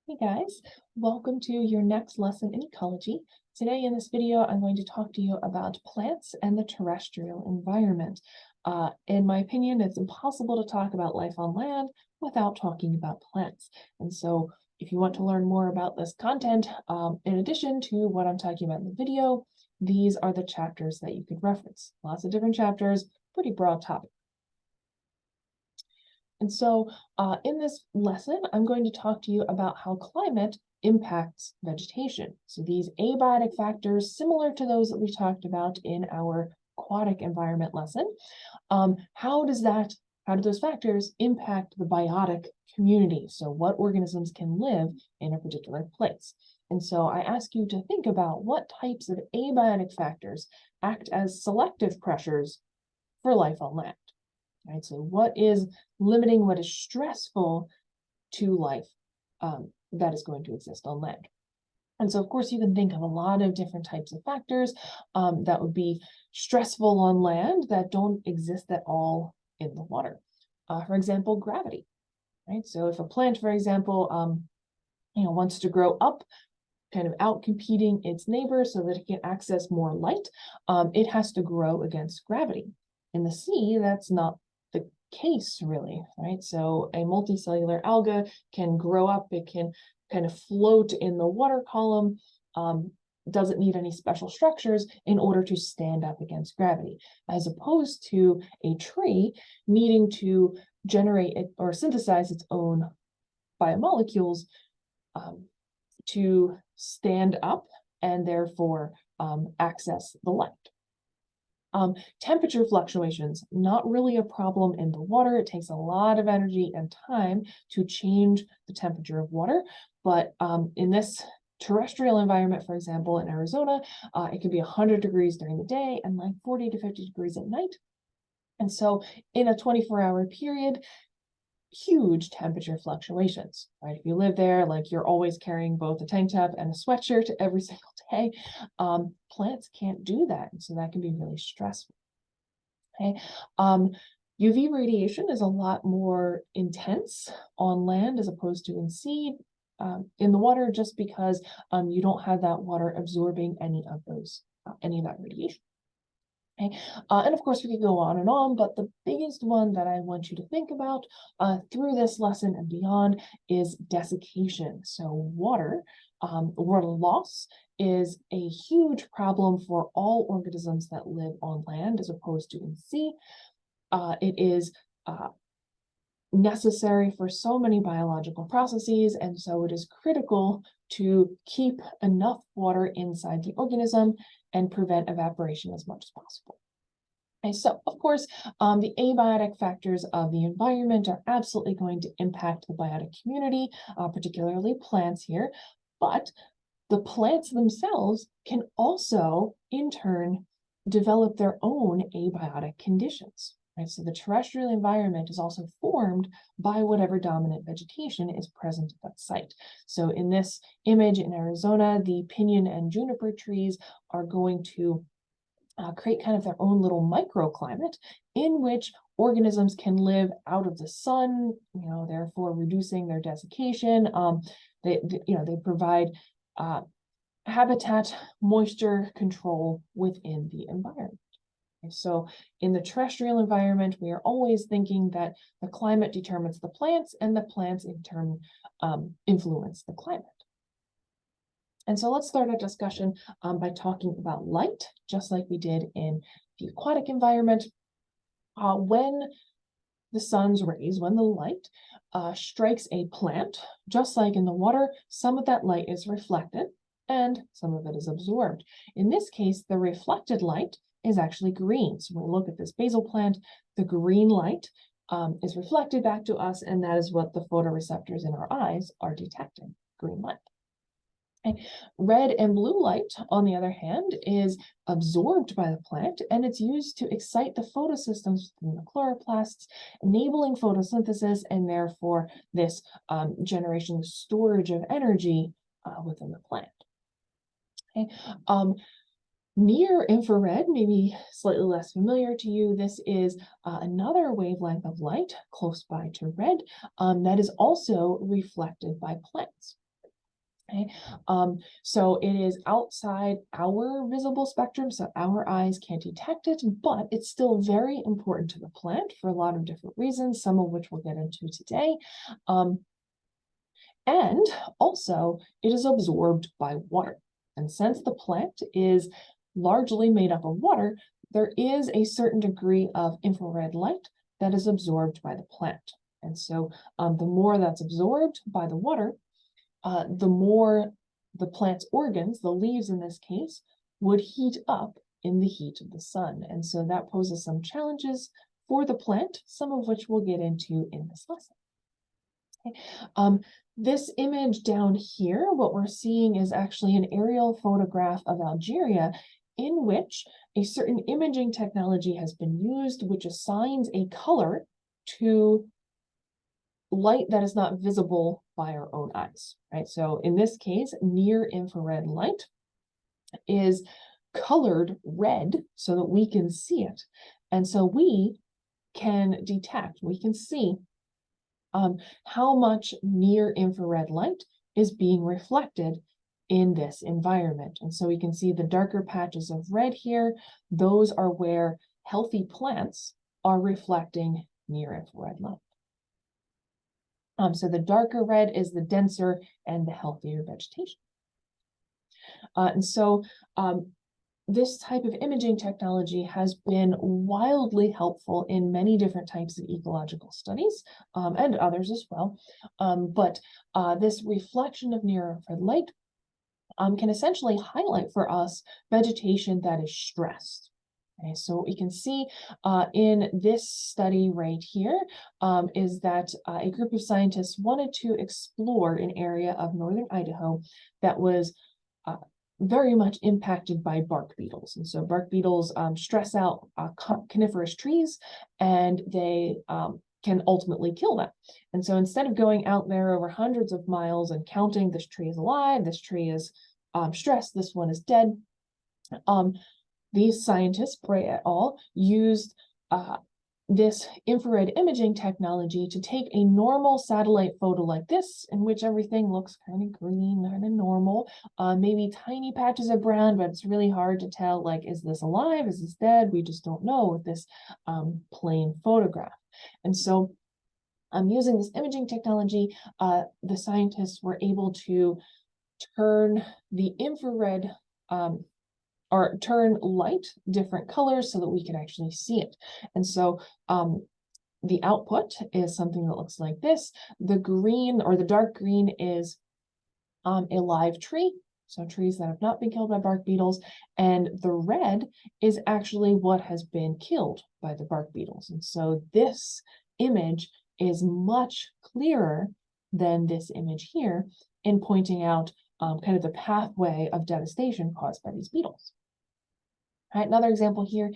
Hey guys, welcome to your next lesson in ecology. Today in this video, I'm going to talk to you about plants and the terrestrial environment. In my opinion, it's impossible to talk about life on land without talking about plants. And so if you want to learn more about this content, in addition to what I'm talking about in the video, these are the chapters that you could reference. Lots of different chapters, pretty broad topic. And so in this lesson, I'm going to talk to you about how climate impacts vegetation. So these abiotic factors, similar to those that we talked about in our aquatic environment lesson, how do those factors impact the biotic community? So what organisms can live in a particular place? And so I ask you to think about what types of abiotic factors act as selective pressures for life on land. Right, so what is limiting, what is stressful to life that is going to exist on land? And so, of course, you can think of a lot of different types of factors that would be stressful on land that don't exist at all in the water. For example, gravity. Right, so if a plant, for example, wants to grow up, kind of out competing its neighbor so that it can access more light, it has to grow against gravity. In the sea, that's not the case really, right? So a multicellular alga can grow up, it can kind of float in the water column, doesn't need any special structures in order to stand up against gravity, as opposed to a tree needing to generate it or synthesize its own biomolecules to stand up and therefore access the light. Temperature fluctuations, not really a problem in the water. It takes a lot of energy and time to change the temperature of water. But in this terrestrial environment, for example, in Arizona, it can be 100 degrees during the day and like 40 to 50 degrees at night. And so in a 24-hour period, huge temperature fluctuations, right? If you live there, like you're always carrying both a tank top and a sweatshirt every single day, plants can't do that. And so that can be really stressful. Okay. UV radiation is a lot more intense on land as opposed to in sea, in the water, just because you don't have that water absorbing any of that radiation. Okay. And of course, we could go on and on, but the biggest one that I want you to think about through this lesson and beyond is desiccation. So water loss is a huge problem for all organisms that live on land as opposed to in sea. It is necessary for so many biological processes, and so it is critical to keep enough water inside the organism and prevent evaporation as much as possible. Okay, so of course, the abiotic factors of the environment are absolutely going to impact the biotic community, particularly plants here, but the plants themselves can also, in turn, develop their own abiotic conditions. Right? So the terrestrial environment is also formed by whatever dominant vegetation is present at that site. So in this image in Arizona, the pinyon and juniper trees are going to create kind of their own little microclimate in which organisms can live out of the sun, therefore reducing their desiccation. They provide habitat moisture control within the environment. Okay, so in the terrestrial environment, we are always thinking that the climate determines the plants and the plants in turn influence the climate. And so let's start our discussion by talking about light, just like we did in the aquatic environment. When the sun's rays, when the light strikes a plant, just like in the water, some of that light is reflected and some of it is absorbed. In this case, the reflected light is actually green. So when we look at this basil plant, the green light is reflected back to us, and that is what the photoreceptors in our eyes are detecting, green light. Okay. Red and blue light, on the other hand, is absorbed by the plant, and it's used to excite the photosystems within the chloroplasts, enabling photosynthesis, and therefore this generation, storage of energy within the plant. Okay. Near infrared, maybe slightly less familiar to you, this is another wavelength of light close by to red that is also reflected by plants. Okay, so it is outside our visible spectrum, so our eyes can't detect it, but it's still very important to the plant for a lot of different reasons, some of which we'll get into today. And also, it is absorbed by water. And since the plant is largely made up of water, there is a certain degree of infrared light that is absorbed by the plant. And so the more that's absorbed by the water, the more the plant's organs, the leaves in this case, would heat up in the heat of the sun. And so that poses some challenges for the plant, some of which we'll get into in this lesson. Okay. This image down here, what we're seeing is actually an aerial photograph of Algeria in which a certain imaging technology has been used, which assigns a color to light that is not visible by our own eyes, right? So in this case, near infrared light is colored red so that we can see it. And so we can detect, we can see how much near infrared light is being reflected in this environment. And so we can see the darker patches of red here, those are where healthy plants are reflecting near infrared light. So the darker red is the denser and the healthier vegetation. And so this type of imaging technology has been wildly helpful in many different types of ecological studies and others as well. But this reflection of near-infrared light can essentially highlight for us vegetation that is stressed. Okay, so what we can see in this study right here is that a group of scientists wanted to explore an area of northern Idaho that was very much impacted by bark beetles. And so bark beetles stress out coniferous trees, and they can ultimately kill them. And so instead of going out there over hundreds of miles and counting, this tree is alive, this tree is stressed, this one is dead, these scientists, Bray et al., used this infrared imaging technology to take a normal satellite photo like this, in which everything looks kind of green, kind of normal, maybe tiny patches of brown, but it's really hard to tell, like, is this alive, is this dead? We just don't know with this plain photograph. And so using this imaging technology, the scientists were able to turn the infrared or turn light different colors so that we can actually see it. And so the output is something that looks like this. The green or the dark green is a live tree, so trees that have not been killed by bark beetles, and the red is actually what has been killed by the bark beetles. And so this image is much clearer than this image here in pointing out kind of the pathway of devastation caused by these beetles. All right, another example here,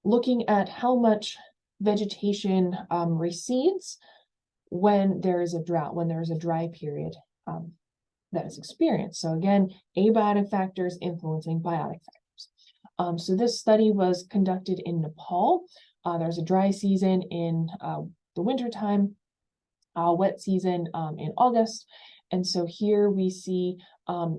looking at how much vegetation recedes when there is a drought, when there is a dry period that is experienced. So again, abiotic factors influencing biotic factors. So this study was conducted in Nepal. There's a dry season in the wintertime, wet season in August. And so here we see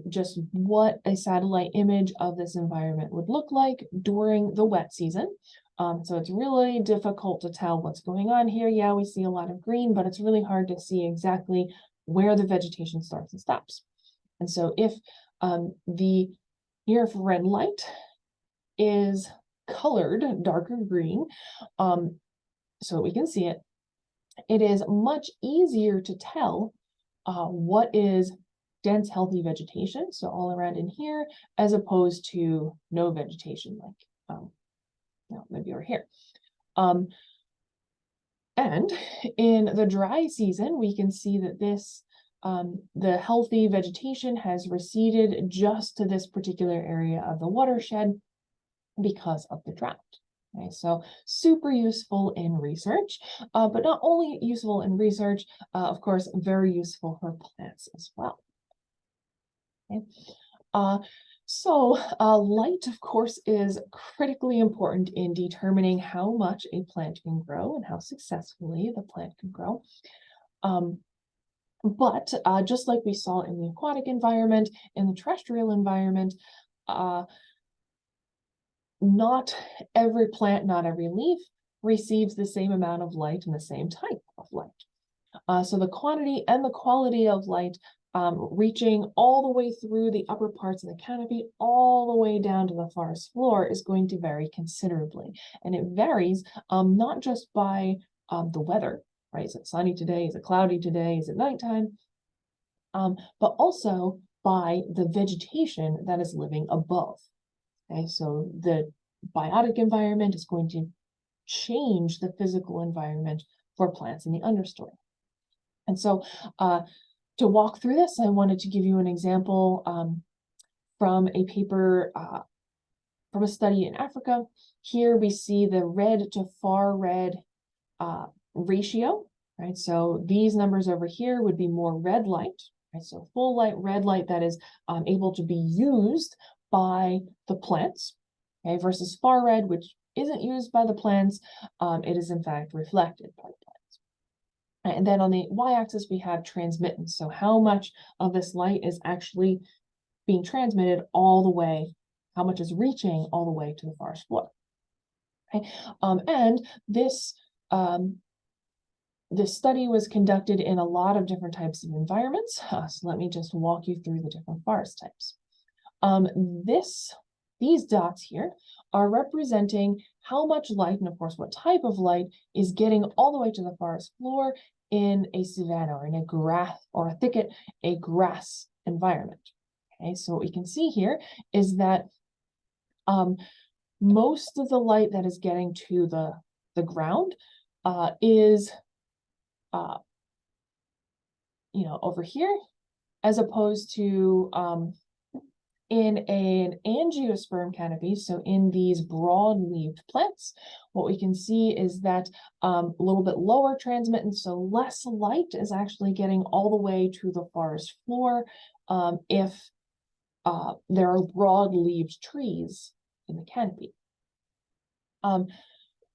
just what a satellite image of this environment would look like during the wet season. So it's really difficult to tell what's going on here. Yeah, we see a lot of green, but it's really hard to see exactly where the vegetation starts and stops. And so if the near-infrared light is colored darker green, so we can see it, it is much easier to tell what is dense, healthy vegetation, so all around in here, as opposed to no vegetation, like maybe over here. And in the dry season, we can see that this, the healthy vegetation has receded just to this particular area of the watershed because of the drought. Okay, so super useful in research, but not only useful in research, of course, very useful for plants as well. Okay. Light, of course, is critically important in determining how much a plant can grow and how successfully the plant can grow. But just like we saw in the aquatic environment, in the terrestrial environment, not every plant, not every leaf receives the same amount of light and the same type of light. So the quantity and the quality of light reaching all the way through the upper parts of the canopy, all the way down to the forest floor is going to vary considerably. And it varies not just by the weather, right? Is it sunny today? Is it cloudy today? Is it nighttime? But also by the vegetation that is living above. Okay, so the biotic environment is going to change the physical environment for plants in the understory. And so to walk through this, I wanted to give you an example from a paper from a study in Africa. Here we see the red to far red ratio, right? So these numbers over here would be more red light, right? So full light, red light that is able to be used by the plants, okay, versus far red, which isn't used by the plants. It is in fact reflected by the plants. And then on the y-axis, we have transmittance. So how much of this light is actually being transmitted all the way, how much is reaching all the way to the forest floor. Okay? And this study was conducted in a lot of different types of environments. So let me just walk you through the different forest types. These dots here are representing how much light, and of course what type of light, is getting all the way to the forest floor in a savanna or in a grass or a thicket, a grass environment. Okay, so what we can see here is that most of the light that is getting to the ground is over here, as opposed to in an angiosperm canopy, so in these broad-leaved plants, what we can see is that a little bit lower transmittance, so less light is actually getting all the way to the forest floor if there are broad-leaved trees in the canopy.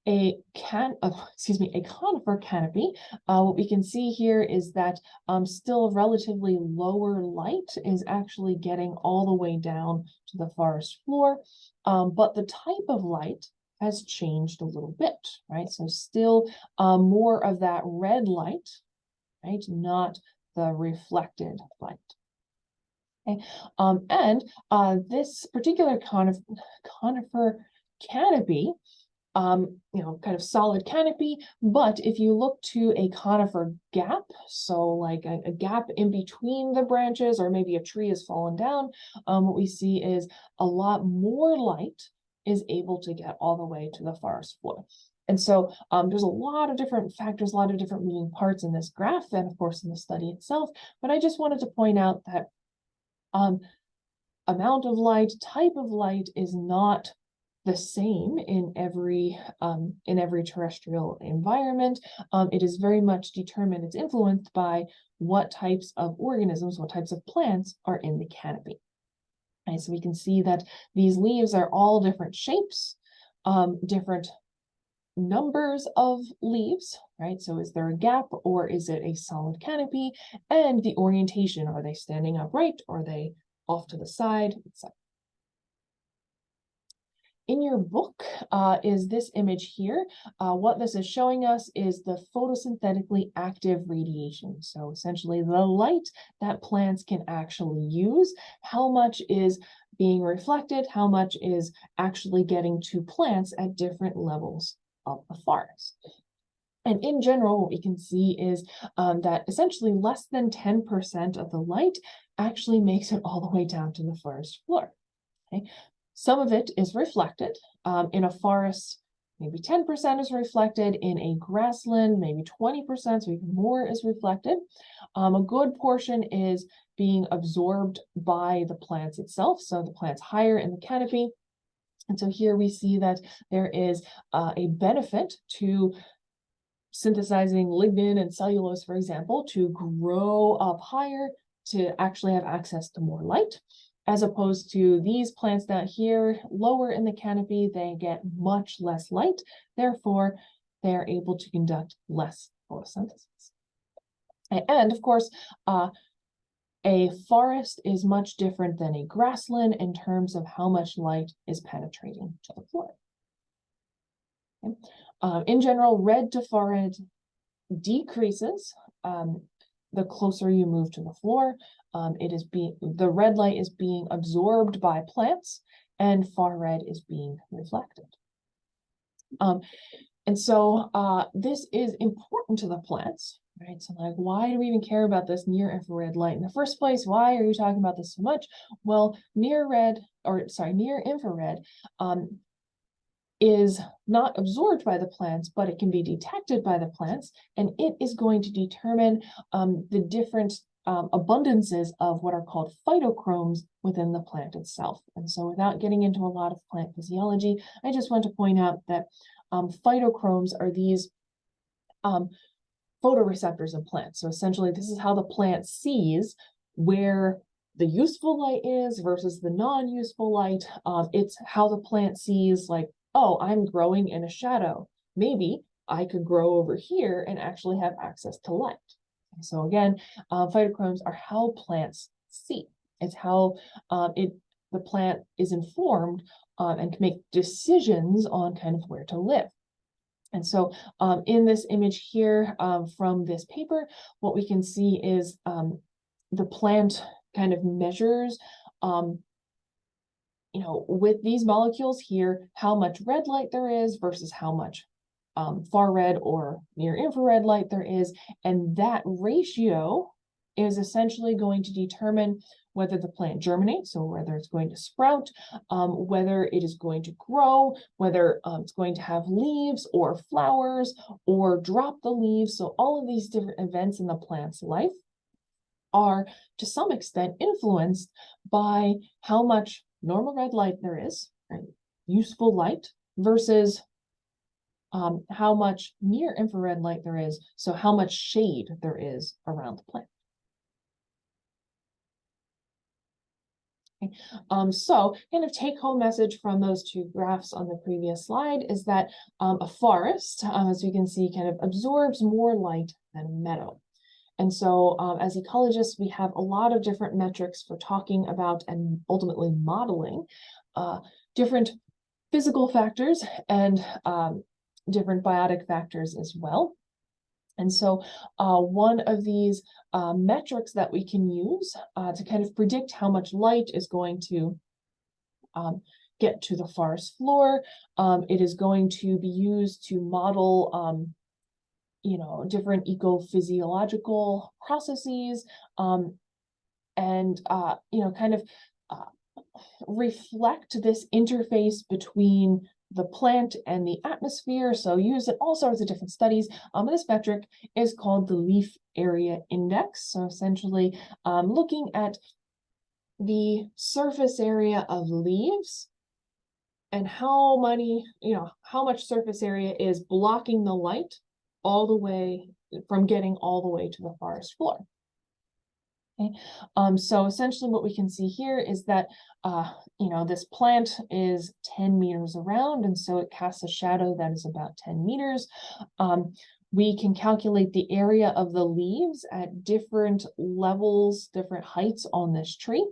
A conifer canopy, what we can see here is that still relatively lower light is actually getting all the way down to the forest floor, but the type of light has changed a little bit, right? So still more of that red light, right? Not the reflected light. Okay. This particular conifer canopy, kind of solid canopy, but if you look to a conifer gap, so like a gap in between the branches, or maybe a tree has fallen down, what we see is a lot more light is able to get all the way to the forest floor. And so there's a lot of different factors, a lot of different moving parts in this graph, and of course in the study itself, but I just wanted to point out that amount of light, type of light is not the same in every terrestrial environment. It is very much determined, it's influenced by what types of organisms, what types of plants are in the canopy. Okay, so we can see that these leaves are all different shapes, different numbers of leaves, right? So is there a gap or is it a solid canopy? And the orientation, are they standing upright? Are they off to the side, etc. In your book is this image here. What this is showing us is the photosynthetically active radiation. So essentially the light that plants can actually use, how much is being reflected, how much is actually getting to plants at different levels of the forest. And in general, what we can see is that essentially less than 10% of the light actually makes it all the way down to the forest floor. Okay? Some of it is reflected. In a forest, maybe 10% is reflected. In a grassland, maybe 20%, so even more is reflected. A good portion is being absorbed by the plants itself, so the plants higher in the canopy. And so here we see that there is a benefit to synthesizing lignin and cellulose, for example, to grow up higher, to actually have access to more light, as opposed to these plants down here, lower in the canopy, they get much less light. Therefore, they are able to conduct less photosynthesis. And of course, a forest is much different than a grassland in terms of how much light is penetrating to the floor. Okay. In general, red to far red decreases the closer you move to the floor. The red light is being absorbed by plants, and far red is being reflected. And so this is important to the plants, right? So like, why do we even care about this near infrared light in the first place? Why are you talking about this so much? Well, near infrared is not absorbed by the plants, but it can be detected by the plants, and it is going to determine the different abundances of what are called phytochromes within the plant itself. And so without getting into a lot of plant physiology, I just want to point out that phytochromes are these photoreceptors in plants. So essentially, this is how the plant sees where the useful light is versus the non-useful light. It's how the plant sees, like, oh, I'm growing in a shadow. Maybe I could grow over here and actually have access to light. So again, phytochromes are how plants see. It's how the plant is informed and can make decisions on kind of where to live. And so in this image here from this paper, what we can see is the plant kind of measures with these molecules here, how much red light there is versus how much far red or near infrared light there is. And that ratio is essentially going to determine whether the plant germinates, so whether it's going to sprout, whether it is going to grow, whether it's going to have leaves or flowers or drop the leaves. So all of these different events in the plant's life are to some extent influenced by how much normal red light there is, right? Useful light, versus how much near infrared light there is, so how much shade there is around the plant. Okay. So kind of take-home message from those two graphs on the previous slide is that a forest, as we can see, kind of absorbs more light than a meadow. And so as ecologists, we have a lot of different metrics for talking about and ultimately modeling different physical factors and different biotic factors as well. And so one of these metrics that we can use to kind of predict how much light is going to get to the forest floor, it is going to be used to model different ecophysiological processes and kind of reflect this interface between the plant and the atmosphere. So used in all sorts of different studies. This metric is called the leaf area index. So essentially looking at the surface area of leaves and how much surface area is blocking the light all the way from getting all the way to the forest floor. Okay. So essentially what we can see here is that, this plant is 10 meters around, and so it casts a shadow that is about 10 meters. We can calculate the area of the leaves at different levels, different heights on this tree.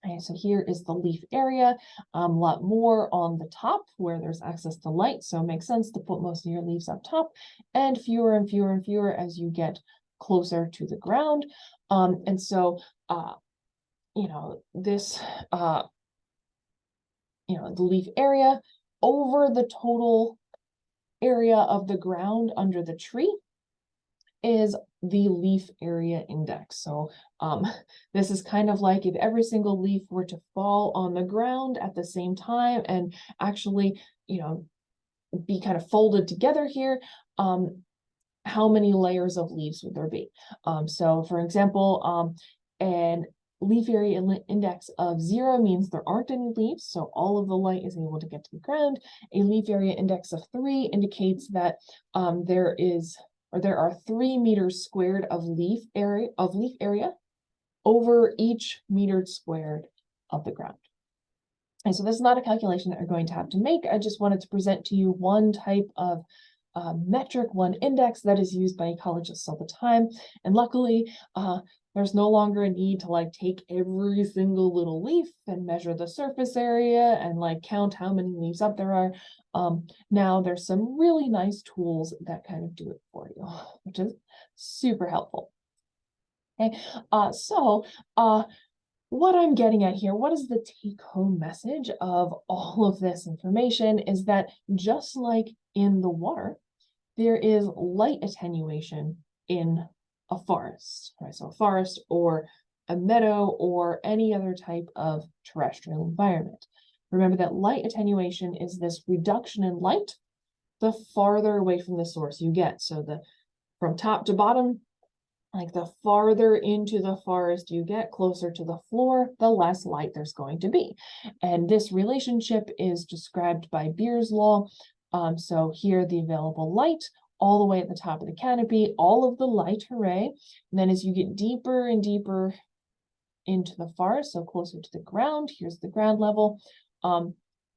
Okay, so here is the leaf area, a lot more on the top where there's access to light, so it makes sense to put most of your leaves up top, and fewer and fewer and fewer as you get closer to the ground. And so, this, the leaf area over the total area of the ground under the tree is the leaf area index. So this is kind of like if every single leaf were to fall on the ground at the same time and actually, be kind of folded together here, how many layers of leaves would there be? So for example, an leaf area index of 0 means there aren't any leaves, so all of the light is able to get to the ground. A leaf area index of 3 indicates that there are 3 meters squared of leaf area over each meter squared of the ground. And so this is not a calculation that you're going to have to make. I just wanted to present to you one type of metric, one index that is used by ecologists all the time. And luckily, there's no longer a need to like take every single little leaf and measure the surface area and like count how many leaves up there are. Now there's some really nice tools that kind of do it for you, which is super helpful. Okay, what I'm getting at here, what is the take-home message of all of this information is that just like in the water, there is light attenuation in a forest, right? So a forest or a meadow or any other type of terrestrial environment. Remember that light attenuation is this reduction in light the farther away from the source you get. So from top to bottom, like the farther into the forest you get, closer to the floor, the less light there's going to be. And this relationship is described by Beer's law. So here the available light all the way at the top of the canopy, all of the light, hooray. And then as you get deeper and deeper into the forest, so closer to the ground, here's the ground level,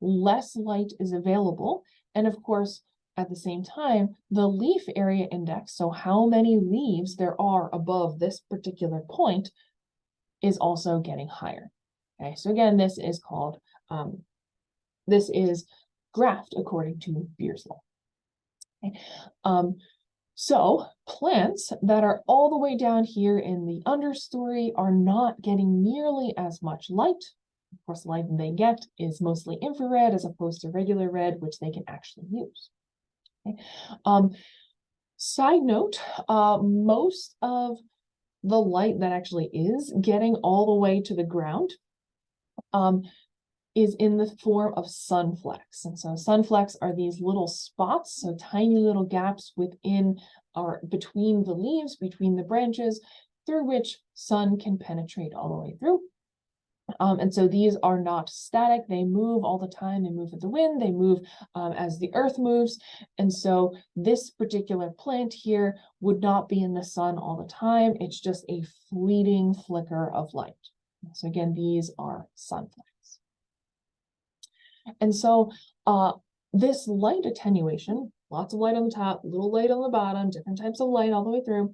less light is available. And of course, at the same time, the leaf area index, so how many leaves there are above this particular point, is also getting higher. Okay, so again, this is called, this is graphed according to Beer's law. Okay. So plants that are all the way down here in the understory are not getting nearly as much light. Of course, the light they get is mostly infrared as opposed to regular red, which they can actually use. Okay. Side note, most of the light that actually is getting all the way to the ground is in the form of sunflecks. And so sunflecks are these little spots, so tiny little gaps within or between the leaves, between the branches, through which sun can penetrate all the way through. And so these are not static, they move all the time, they move with the wind, they move as the earth moves. And so this particular plant here would not be in the sun all the time, it's just a fleeting flicker of light. So again, these are sunflecks. And so this light attenuation, lots of light on the top, little light on the bottom, different types of light all the way through,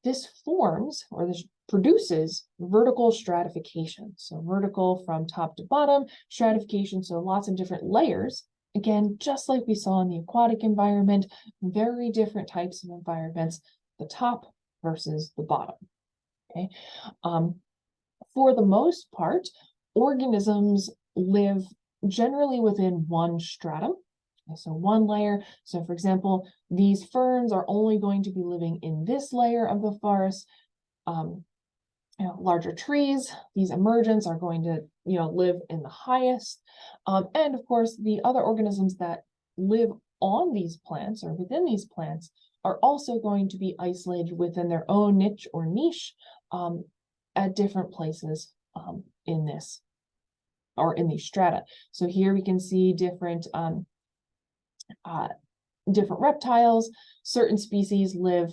this forms, or this produces vertical stratification. So vertical from top to bottom, stratification, so lots of different layers. Again, just like we saw in the aquatic environment, very different types of environments, the top versus the bottom. Okay. For the most part, organisms live generally within one stratum. So one layer. So for example, these ferns are only going to be living in this layer of the forest. Larger trees, these emergents are going to live in the highest. And of course, the other organisms that live on these plants or within these plants are also going to be isolated within their own niche or niche at different places in this or in these strata. So here we can see different reptiles. Certain species live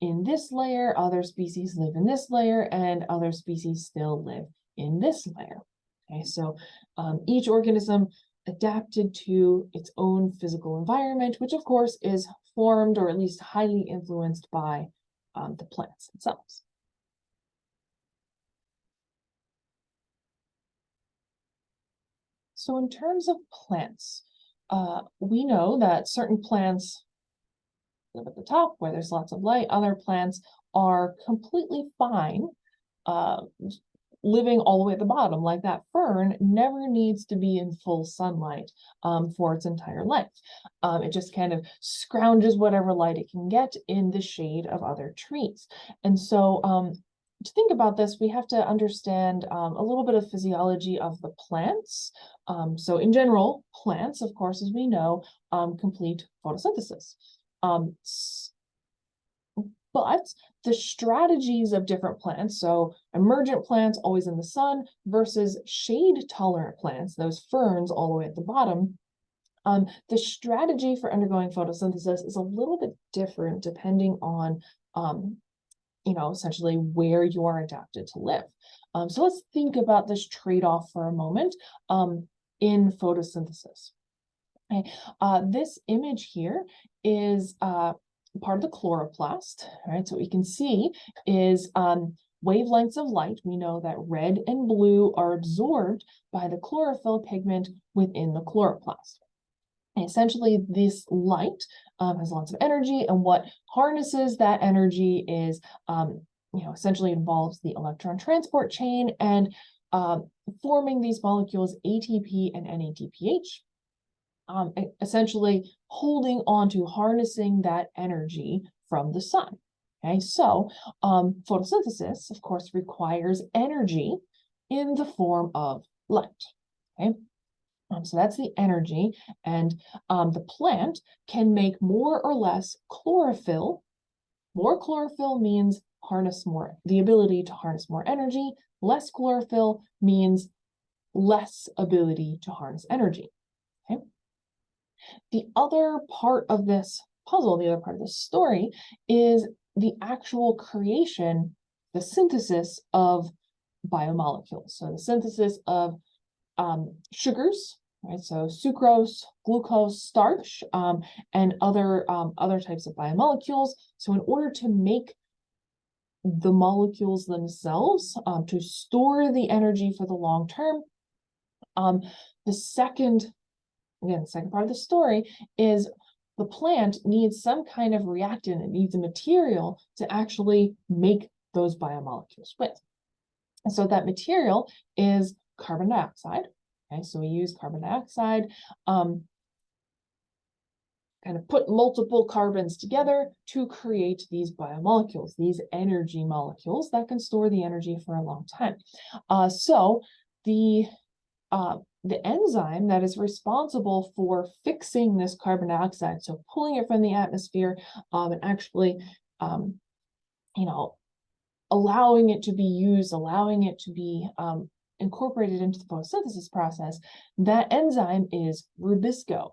in this layer, other species live in this layer, and other species still live in this layer. Okay, so each organism adapted to its own physical environment, which of course is formed or at least highly influenced by the plants themselves. So in terms of plants, we know that certain plants live at the top where there's lots of light. Other plants are completely fine living all the way at the bottom, like that fern never needs to be in full sunlight for its entire life. It just kind of scrounges whatever light it can get in the shade of other trees. And so to think about this, we have to understand a little bit of physiology of the plants. So in general, plants, of course, as we know, complete photosynthesis. But the strategies of different plants, so emergent plants always in the sun versus shade-tolerant plants, those ferns all the way at the bottom, the strategy for undergoing photosynthesis is a little bit different depending on essentially where you are adapted to live. So let's think about this trade-off for a moment in photosynthesis. Okay. This image here is part of the chloroplast, right? So what you can see is wavelengths of light. We know that red and blue are absorbed by the chlorophyll pigment within the chloroplast. And essentially, this light has lots of energy, and what harnesses that energy is, essentially involves the electron transport chain and forming these molecules ATP and NADPH. Essentially holding on to harnessing that energy from the sun. Okay, so photosynthesis, of course, requires energy in the form of light. Okay, so that's the energy, and the plant can make more or less chlorophyll. More chlorophyll means the ability to harness more energy. Less chlorophyll means less ability to harness energy. Okay. The other part of this puzzle, the other part of this story, is the actual creation, the synthesis of biomolecules. So the synthesis of sugars, right? So sucrose, glucose, starch, and other types of biomolecules. So in order to make the molecules themselves, to store the energy for the long term, the second part of the story is the plant needs some kind of reactant. It needs a material to actually make those biomolecules with. And so that material is carbon dioxide. Okay, so we use carbon dioxide, kind of put multiple carbons together to create these biomolecules, these energy molecules that can store the energy for a long time. So the enzyme that is responsible for fixing this carbon dioxide, so pulling it from the atmosphere, and actually, allowing it to be used, allowing it to be incorporated into the photosynthesis process, that enzyme is rubisco.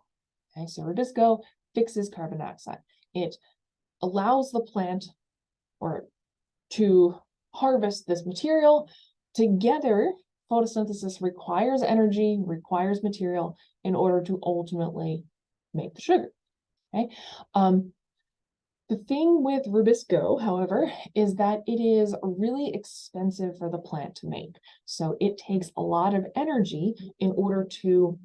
Okay, so rubisco fixes carbon dioxide. It allows the plant to harvest this material. Together, photosynthesis requires energy, requires material in order to ultimately make the sugar. Okay. The thing with rubisco, however, is that it is really expensive for the plant to make. So it takes a lot of energy in order to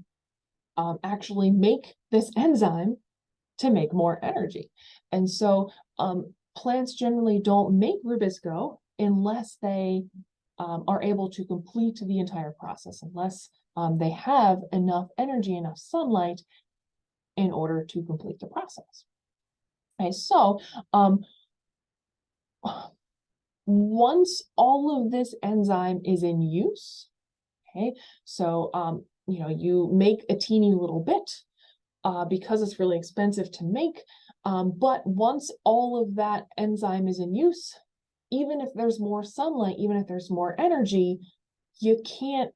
actually make this enzyme to make more energy. And so plants generally don't make rubisco unless they are able to complete the entire process, unless they have enough energy, enough sunlight in order to complete the process. Okay, so once all of this enzyme is in use, okay, so you make a teeny little bit because it's really expensive to make, but once all of that enzyme is in use, even if there's more sunlight, even if there's more energy, you can't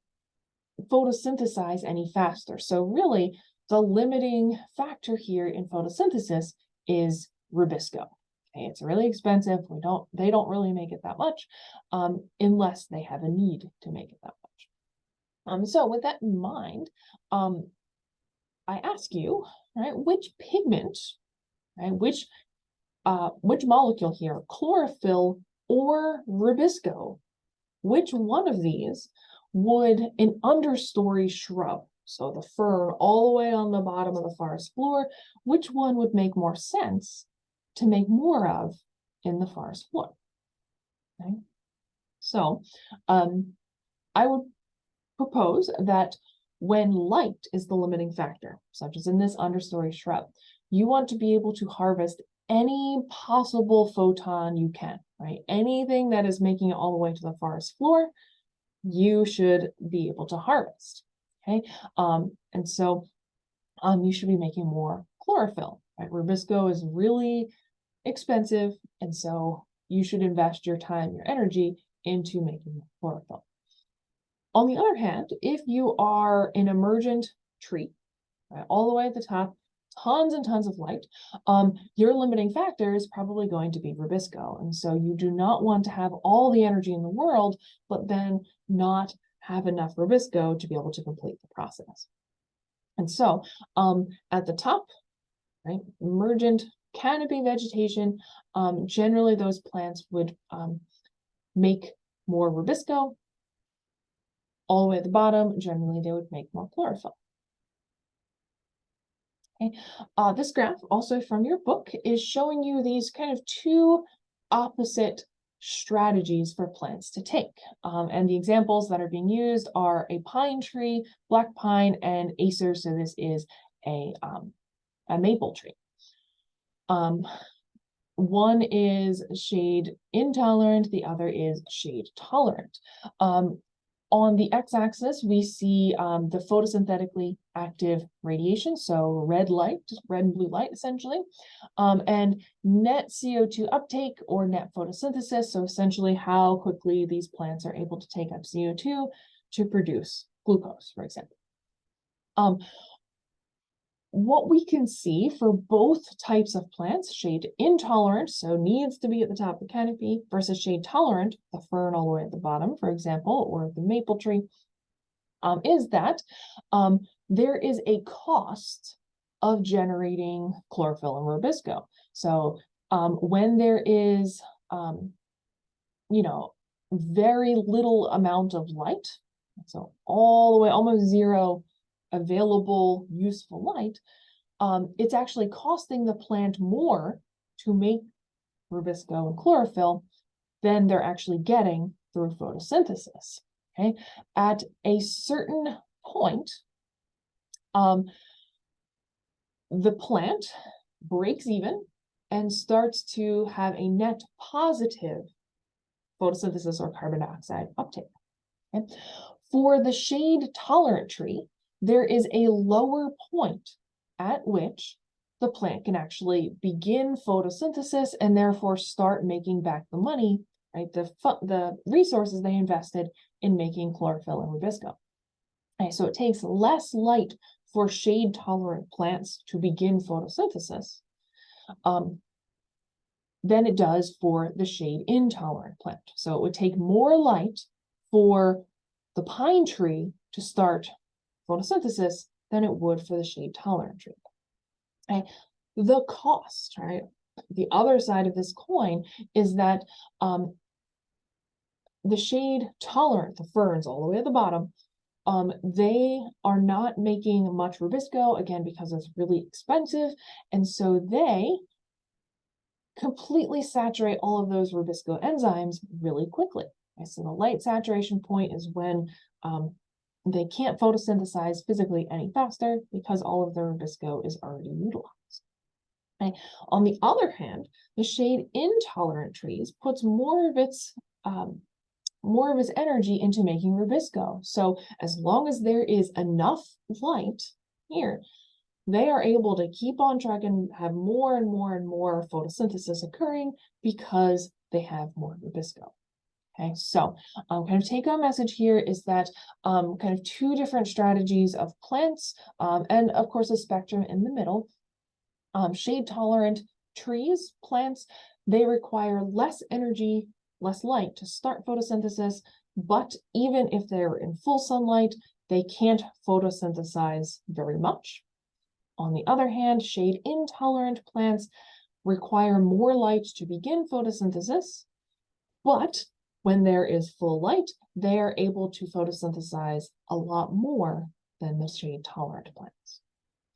photosynthesize any faster. So really, the limiting factor here in photosynthesis is rubisco. Okay, it's really expensive. They don't really make it that much unless they have a need to make it that much. So with that in mind, I ask you, right, which pigment, right, which molecule here, chlorophyll or rubisco, which one of these would an understory shrub, so the fern all the way on the bottom of the forest floor, which one would make more sense to make more of in the forest floor? Okay. So I would propose that when light is the limiting factor, such as in this understory shrub, you want to be able to harvest any possible photon you can, right? Anything that is making it all the way to the forest floor, you should be able to harvest, okay? And so you should be making more chlorophyll, right? Rubisco is really expensive, and so you should invest your time, your energy into making chlorophyll. On the other hand, if you are an emergent tree, right, all the way at the top, tons and tons of light, your limiting factor is probably going to be rubisco. And so you do not want to have all the energy in the world, but then not have enough rubisco to be able to complete the process. And so at the top, right, emergent canopy vegetation, generally those plants would make more rubisco. All the way at the bottom, generally they would make more chlorophyll. Okay. This graph, also from your book, is showing you these kind of two opposite strategies for plants to take. And the examples that are being used are a pine tree, black pine, and acer. So this is a maple tree. One is shade intolerant, the other is shade tolerant. On the x-axis, we see the photosynthetically active radiation, so red and blue light, essentially, and net CO2 uptake or net photosynthesis, so essentially how quickly these plants are able to take up CO2 to produce glucose, for example. What we can see for both types of plants, shade intolerant, so needs to be at the top of the canopy, versus shade tolerant, the fern all the way at the bottom, for example, or the maple tree, is that there is a cost of generating chlorophyll and rubisco. So when there is, very little amount of light, so all the way, almost zero available useful light, it's actually costing the plant more to make rubisco and chlorophyll than they're actually getting through photosynthesis. Okay, at a certain point, the plant breaks even and starts to have a net positive photosynthesis or carbon dioxide uptake. Okay? For the shade tolerant tree, there is a lower point at which the plant can actually begin photosynthesis and therefore start making back the money, right? The resources they invested in making chlorophyll and rubisco. Okay, so it takes less light for shade tolerant plants to begin photosynthesis than it does for the shade intolerant plant. So it would take more light for the pine tree to start photosynthesis than it would for the shade tolerant tree. Okay. The cost, right? The other side of this coin is that the shade tolerant, the ferns all the way at the bottom, they are not making much rubisco, again, because it's really expensive. And so they completely saturate all of those rubisco enzymes really quickly. Okay, so the light saturation point is when they can't photosynthesize physically any faster because all of the rubisco is already utilized. Okay. On the other hand, the shade intolerant trees puts more of its energy into making rubisco. So as long as there is enough light here, they are able to keep on track and have more and more and more photosynthesis occurring because they have more rubisco. Okay, so kind of take-home message here is that kind of two different strategies of plants and of course a spectrum in the middle. Shade tolerant trees, plants, they require less energy, less light to start photosynthesis, but even if they're in full sunlight, they can't photosynthesize very much. On the other hand, shade intolerant plants require more light to begin photosynthesis, but when there is full light, they are able to photosynthesize a lot more than the shade tolerant plants.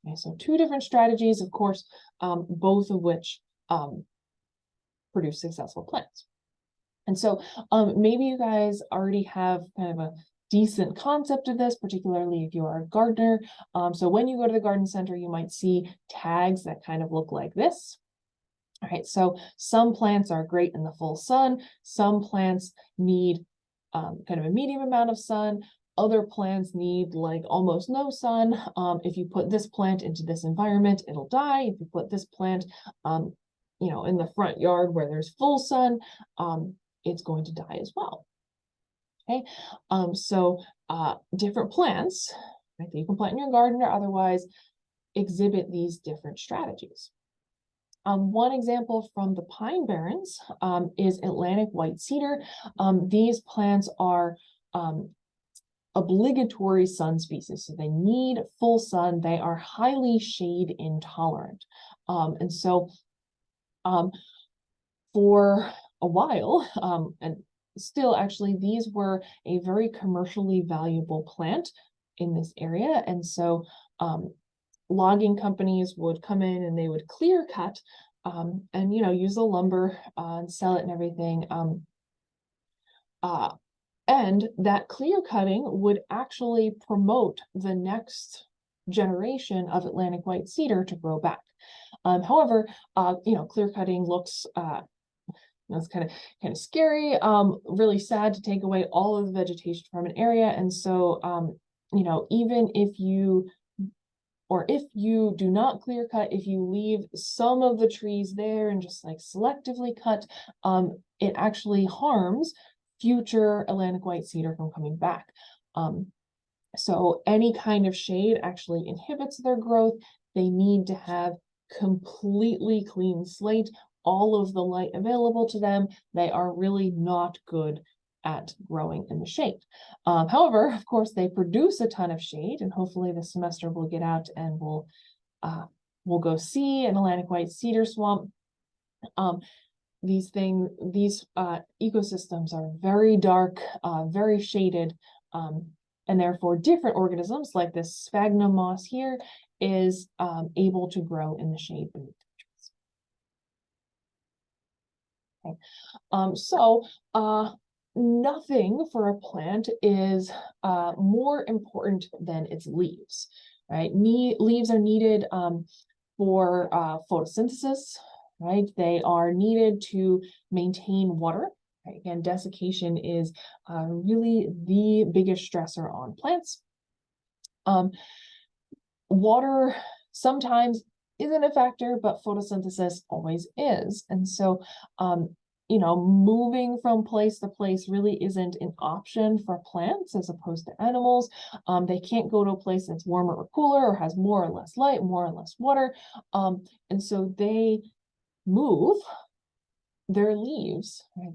Okay, so two different strategies, of course, both of which produce successful plants. And so maybe you guys already have kind of a decent concept of this, particularly if you are a gardener. So when you go to the garden center, you might see tags that kind of look like this. All right, so some plants are great in the full sun. Some plants need kind of a medium amount of sun. Other plants need like almost no sun. If you put this plant into this environment, it'll die. If you put this plant, in the front yard where there's full sun, it's going to die as well. Okay, so different plants, right, that you can plant in your garden or otherwise exhibit these different strategies. One example from the pine barrens is Atlantic white cedar. These plants are obligatory sun species. So they need full sun. They are highly shade intolerant. And so for a while, and still actually, these were a very commercially valuable plant in this area. And so logging companies would come in and they would clear cut and, use the lumber and sell it and everything. And that clear cutting would actually promote the next generation of Atlantic white cedar to grow back. However, clear cutting looks it's kind of scary, really sad to take away all of the vegetation from an area. And so, even if you do not clear cut, if you leave some of the trees there and just like selectively cut, it actually harms future Atlantic white cedar from coming back. So any kind of shade actually inhibits their growth. They need to have completely clean slate, all of the light available to them. They are really not good at growing in the shade. However, of course, they produce a ton of shade, and hopefully this semester we'll get out and we'll go see an Atlantic white cedar swamp. These ecosystems are very dark, very shaded, and therefore different organisms like this sphagnum moss here is able to grow in the shade beneath the trees. Okay. Nothing for a plant is more important than its leaves, right? Leaves are needed for photosynthesis, right? They are needed to maintain water. Right? Again, desiccation is really the biggest stressor on plants. Water sometimes isn't a factor, but photosynthesis always is. And so, moving from place to place really isn't an option for plants as opposed to animals. They can't go to a place that's warmer or cooler or has more or less light, more or less water. And so they move their leaves, right?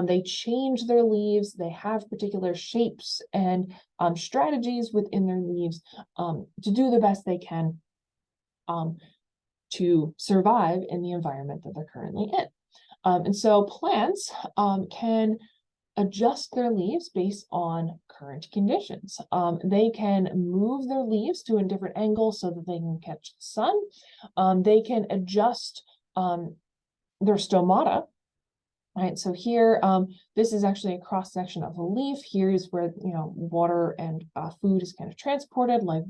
They change their leaves. They have particular shapes and strategies within their leaves to do the best they can to survive in the environment that they're currently in. And so plants can adjust their leaves based on current conditions. They can move their leaves to a different angle so that they can catch the sun. They can adjust their stomata. Right, so here, this is actually a cross section of a leaf. Here is where water and food is kind of transported like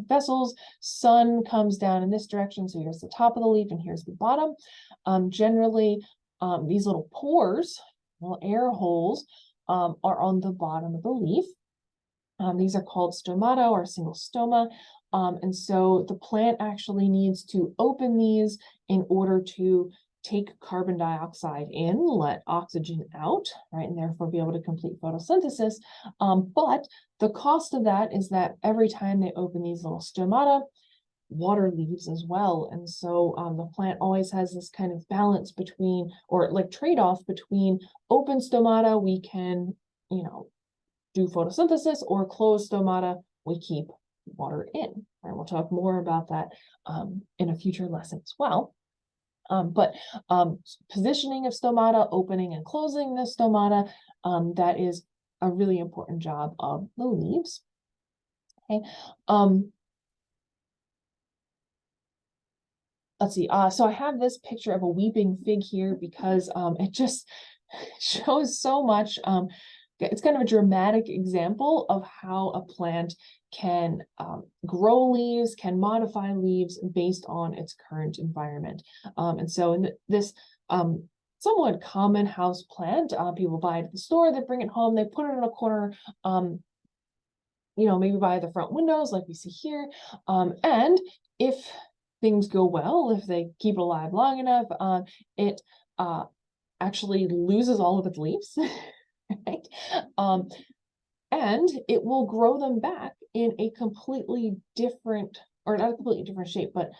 vessels. Sun comes down in this direction, so here's the top of the leaf and here's the bottom. Generally, these little pores, little air holes, are on the bottom of the leaf. These are called stomata or single stoma. And so the plant actually needs to open these in order to take carbon dioxide in, let oxygen out, right, and therefore be able to complete photosynthesis. But the cost of that is that every time they open these little stomata, water leaves as well. And so the plant always has this kind of balance between, or like trade-off between open stomata, we can, do photosynthesis, or closed stomata, we keep water in. Right? We'll talk more about that in a future lesson as well. But positioning of stomata, opening and closing the stomata, that is a really important job of the leaves. Okay. Let's see. So I have this picture of a weeping fig here because it just shows so much. It's kind of a dramatic example of how a plant can grow leaves, can modify leaves based on its current environment. And so in this somewhat common house plant, people buy it at the store, they bring it home, they put it in a corner, maybe by the front windows like we see here. And if things go well, if they keep it alive long enough, it actually loses all of its leaves. Right? And it will grow them back in a completely different, or not a completely different shape, but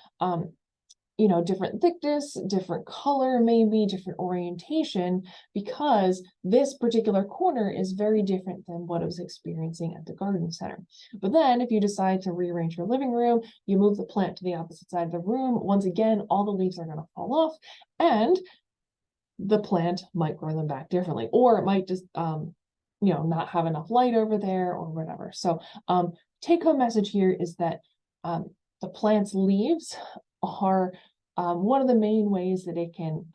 different thickness, different color, maybe different orientation, because this particular corner is very different than what it was experiencing at the garden center. But then if you decide to rearrange your living room, you move the plant to the opposite side of the room, once again, all the leaves are going to fall off, and the plant might grow them back differently, or it might just not have enough light over there or whatever. So take-home message here is that the plant's leaves are one of the main ways that it can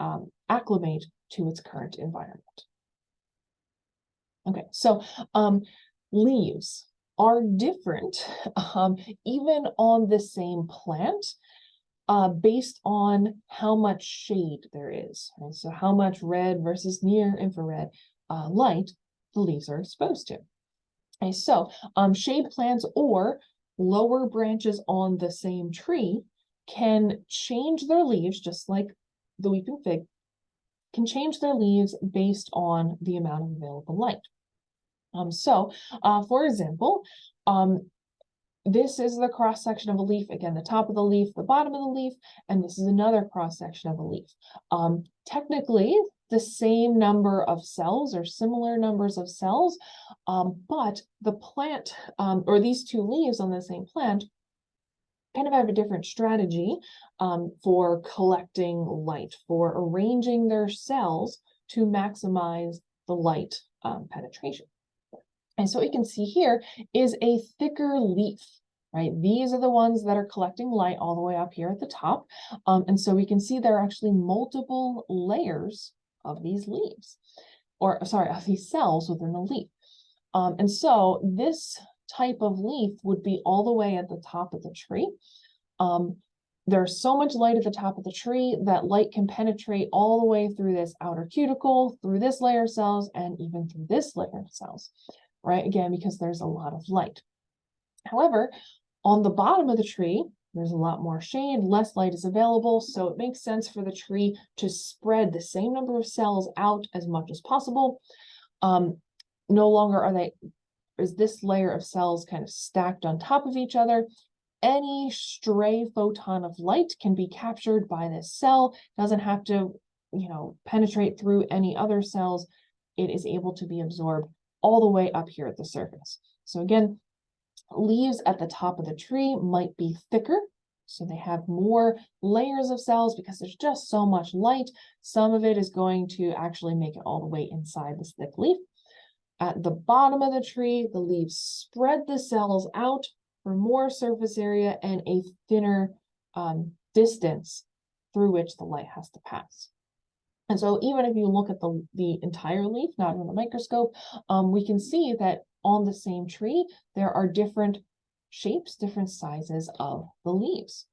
acclimate to its current environment. Okay, so leaves are different even on the same plant based on how much shade there is. Right? So how much red versus near infrared light the leaves are exposed to. Okay, so shade plants or lower branches on the same tree can change their leaves, just like the weeping fig, can change their leaves based on the amount of available light. For example, this is the cross-section of a leaf. Again, the top of the leaf, the bottom of the leaf, and this is another cross-section of a leaf. Technically, the same number of cells or similar numbers of cells, but the plant, or these two leaves on the same plant, kind of have a different strategy for collecting light, for arranging their cells to maximize the light penetration. And so what you can see here is a thicker leaf, right? These are the ones that are collecting light all the way up here at the top. And so we can see there are actually multiple layers of these leaves, or sorry, of these cells within the leaf. And so this type of leaf would be all the way at the top of the tree. There's so much light at the top of the tree that light can penetrate all the way through this outer cuticle, through this layer of cells, and even through this layer of cells, right? Again, because there's a lot of light. However, on the bottom of the tree, there's a lot more shade, less light is available, so it makes sense for the tree to spread the same number of cells out as much as possible. No longer is this layer of cells kind of stacked on top of each other. Any stray photon of light can be captured by this cell, doesn't have to, penetrate through any other cells. It is able to be absorbed all the way up here at the surface. So again, leaves at the top of the tree might be thicker, so they have more layers of cells because there's just so much light. Some of it is going to actually make it all the way inside this thick leaf. At the bottom of the tree, the leaves spread the cells out for more surface area and a thinner distance through which the light has to pass. And so even if you look at the entire leaf, not in the microscope, we can see that on the same tree, there are different shapes, different sizes of the leaves.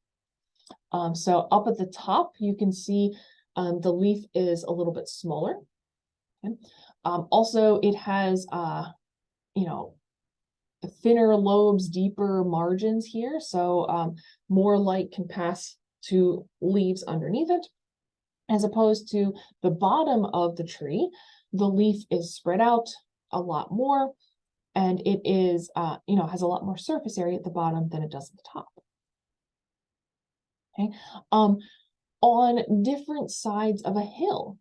So up at the top, you can see the leaf is a little bit smaller. Okay. Also, it has, thinner lobes, deeper margins here, so more light can pass to leaves underneath it. As opposed to the bottom of the tree, the leaf is spread out a lot more, and it is, has a lot more surface area at the bottom than it does at the top. Okay, on different sides of a hill,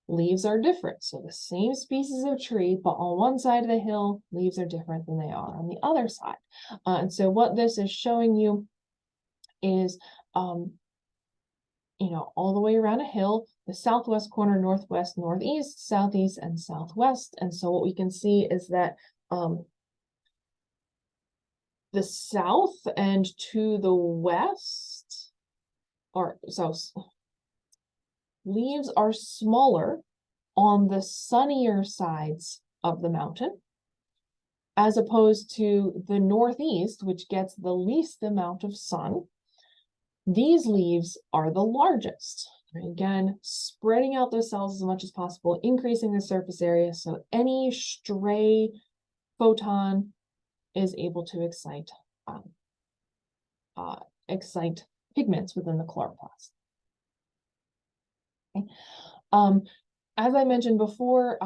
leaves are different. So the same species of tree, but on one side of the hill, leaves are different than they are on the other side. And so what this is showing you is, all the way around a hill, the southwest corner, northwest, northeast, southeast, and southwest. And so what we can see is that the south and to the west leaves are smaller on the sunnier sides of the mountain, as opposed to the northeast, which gets the least amount of sun. These leaves are the largest. Again, spreading out those cells as much as possible, increasing the surface area, so any stray photon is able to excite pigments within the chloroplast. Okay. As I mentioned before,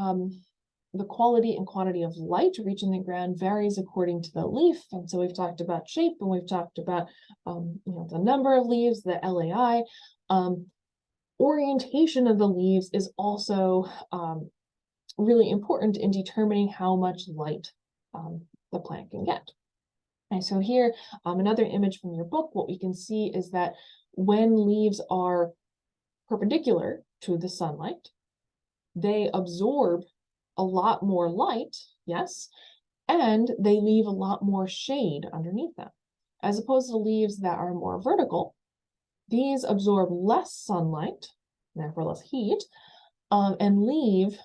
the quality and quantity of light reaching the ground varies according to the leaf. And so we've talked about shape, and we've talked about the number of leaves, the LAI. Orientation of the leaves is also really important in determining how much light the plant can get. And so here, another image from your book, what we can see is that when leaves are perpendicular to the sunlight, they absorb a lot more light, yes, and they leave a lot more shade underneath them. As opposed to leaves that are more vertical, these absorb less sunlight, therefore less heat, and leave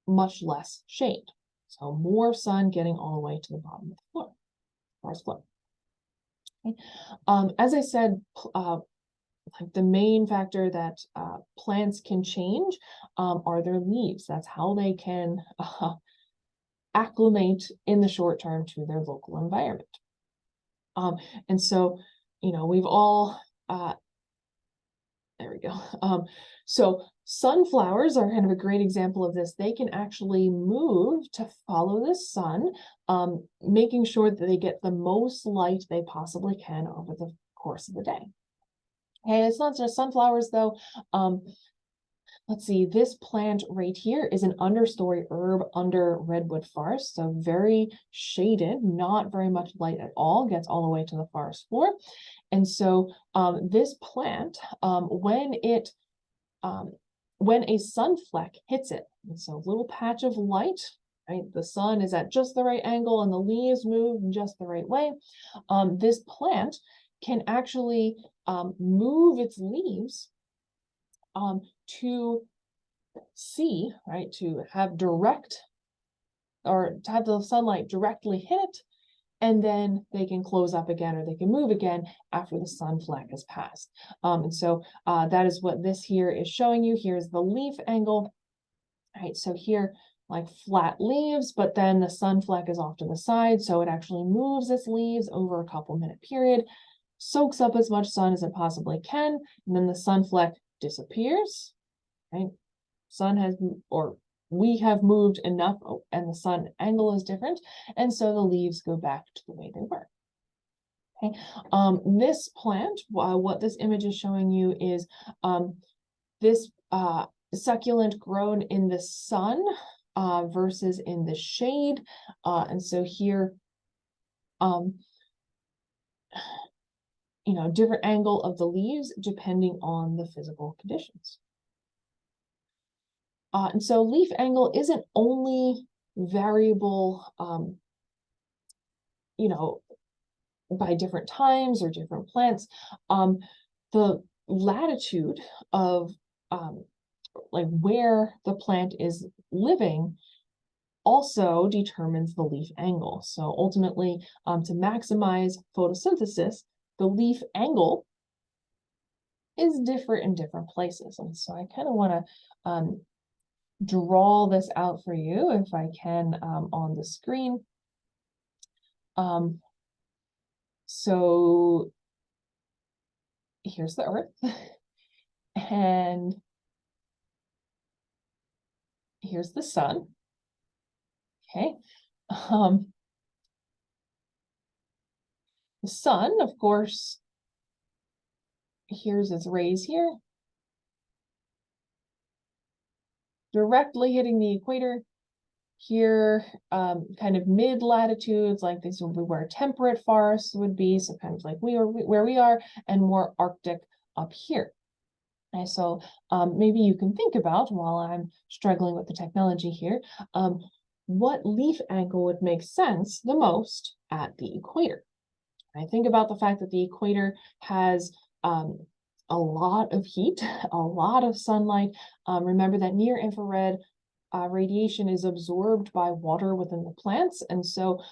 much less shade. So more sun getting all the way to the bottom of the floor, forest floor. Okay. As I said, like the main factor that plants can change are their leaves. That's how they can acclimate in the short term to their local environment. And so, we've all, there we go. So sunflowers are kind of a great example of this. They can actually move to follow the sun, making sure that they get the most light they possibly can over the course of the day. Okay, it's not just sunflowers though. Let's see, this plant right here is an understory herb under redwood forest, so very shaded, not very much light at all, gets all the way to the forest floor. And so this plant, when a sun fleck hits it, and so a little patch of light, right, the sun is at just the right angle and the leaves move in just the right way, this plant can actually move its leaves to see, right, to have direct, or to have the sunlight directly hit it, and then they can close up again, or they can move again after the sun fleck has passed. And so that is what this here is showing you. Here's the leaf angle. All right, so here, like flat leaves, but then the sun fleck is off to the side, so it actually moves its leaves over a couple-minute period, soaks up as much sun as it possibly can, and then the sun fleck disappears, right? Sun has, or we have moved enough, and the sun angle is different, and so the leaves go back to the way they were. Okay, this plant, what this image is showing you is this succulent grown in the sun versus in the shade, and so here, different angle of the leaves depending on the physical conditions. And so leaf angle isn't only variable, by different times or different plants. The latitude of like where the plant is living also determines the leaf angle. So ultimately, to maximize photosynthesis, the leaf angle is different in different places. And so I kind of want to draw this out for you if I can on the screen. So here's the Earth, and here's the sun. Okay. The sun, of course, here's its rays here, directly hitting the equator. Here, kind of mid-latitudes, like this would be where temperate forests would be, so kind of like where we are, and more Arctic up here. And so maybe you can think about, while I'm struggling with the technology here, what leaf angle would make sense the most at the equator. I think about the fact that the equator has a lot of heat, a lot of sunlight. Remember that near infrared radiation is absorbed by water within the plants. And so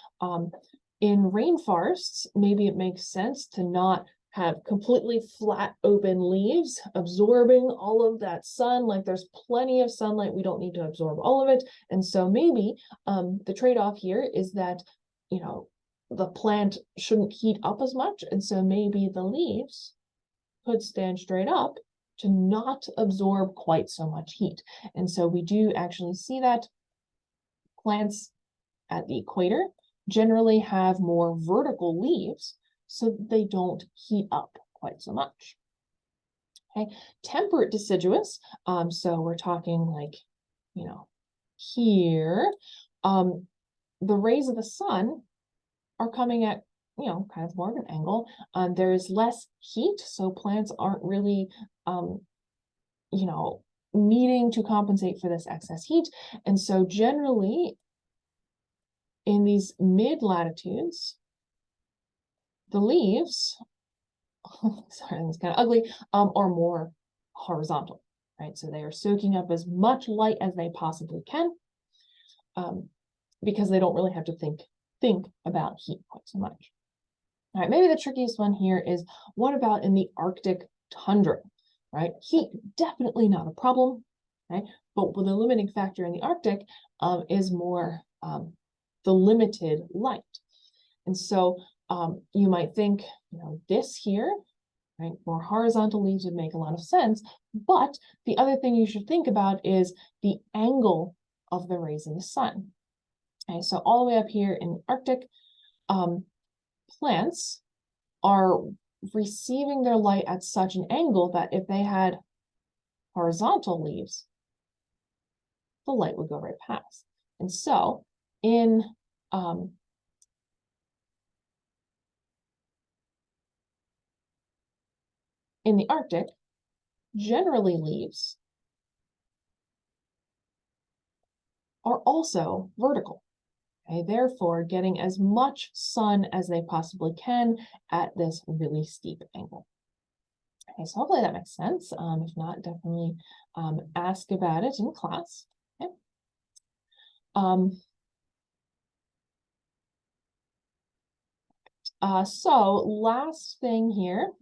in rainforests, maybe it makes sense to not have completely flat open leaves absorbing all of that sun. Like there's plenty of sunlight, we don't need to absorb all of it. And so maybe the trade-off here is that, the plant shouldn't heat up as much. And so maybe the leaves could stand straight up to not absorb quite so much heat. And so we do actually see that Plants at the equator generally have more vertical leaves, so that they don't heat up quite so much. Okay, temperate deciduous, so we're talking like, here, the rays of the sun are coming at, kind of more of an angle. There is less heat, so plants aren't really, needing to compensate for this excess heat. And so generally in these mid-latitudes, the leaves, sorry, it's kind of ugly, are more horizontal, right? So they are soaking up as much light as they possibly can, because they don't really have to think about heat quite so much. All right, maybe the trickiest one here is, what about in the Arctic tundra, right? Heat, definitely not a problem, right? But the limiting factor in the Arctic is more the limited light. And so you might think, this here, right, more horizontal leaves would make a lot of sense. But the other thing you should think about is the angle of the rays of the sun. Okay, so all the way up here in the Arctic, plants are receiving their light at such an angle that if they had horizontal leaves, the light would go right past. And so in the Arctic, generally leaves are also vertical. Okay, therefore getting as much sun as they possibly can at this really steep angle. Okay, so hopefully that makes sense. If not, definitely ask about it in class. Okay. So last thing here,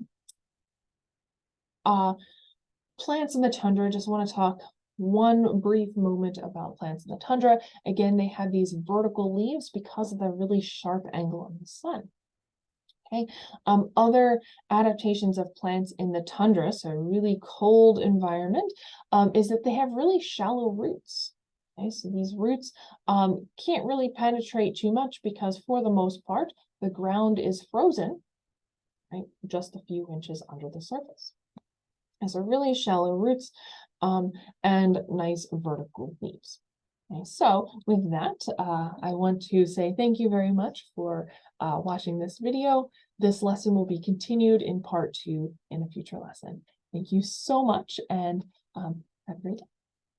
plants in the tundra. Just want to talk one brief moment about plants in the tundra. Again, they have these vertical leaves because of the really sharp angle of the sun. Okay, other adaptations of plants in the tundra, so a really cold environment, is that they have really shallow roots. Okay, so these roots can't really penetrate too much because for the most part, the ground is frozen, right, just a few inches under the surface. And so really shallow roots and nice vertical leaves. Okay, so with that, I want to say thank you very much for watching this video. This lesson will be continued in part 2 in a future lesson. Thank you so much, and have a great day.